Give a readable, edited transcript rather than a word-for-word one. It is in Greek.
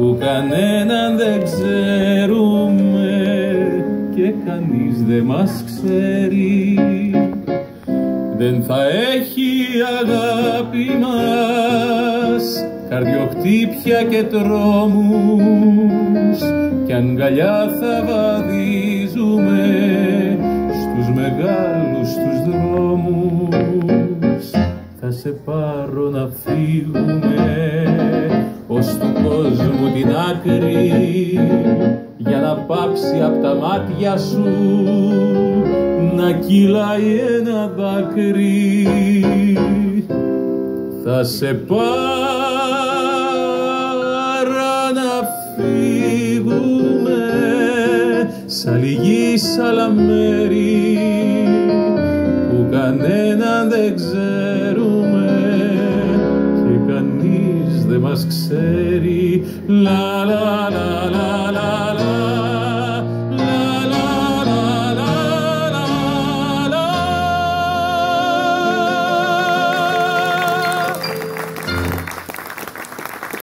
που κανέναν δεν ξέρουμε και κανείς δεν μας ξέρει. Δεν θα έχει αγάπη μας καρδιοχτύπια και τρόμους, κι αγκαλιά θα βαδίζουμε στους μεγάλους τους δρόμους. Θα σε πάρω να φύγουμε ως του κόσμου την άκρη, για να πάψει απ' τα μάτια σου να κυλάει ένα δάκρυ. Θα σε πάρω να φύγουμε σ' άλλη γη, σ' άλλα μέρη που κανέναν δεν ξέρουμε και κανείς δεν μας ξέρει. Λα λα λα λα.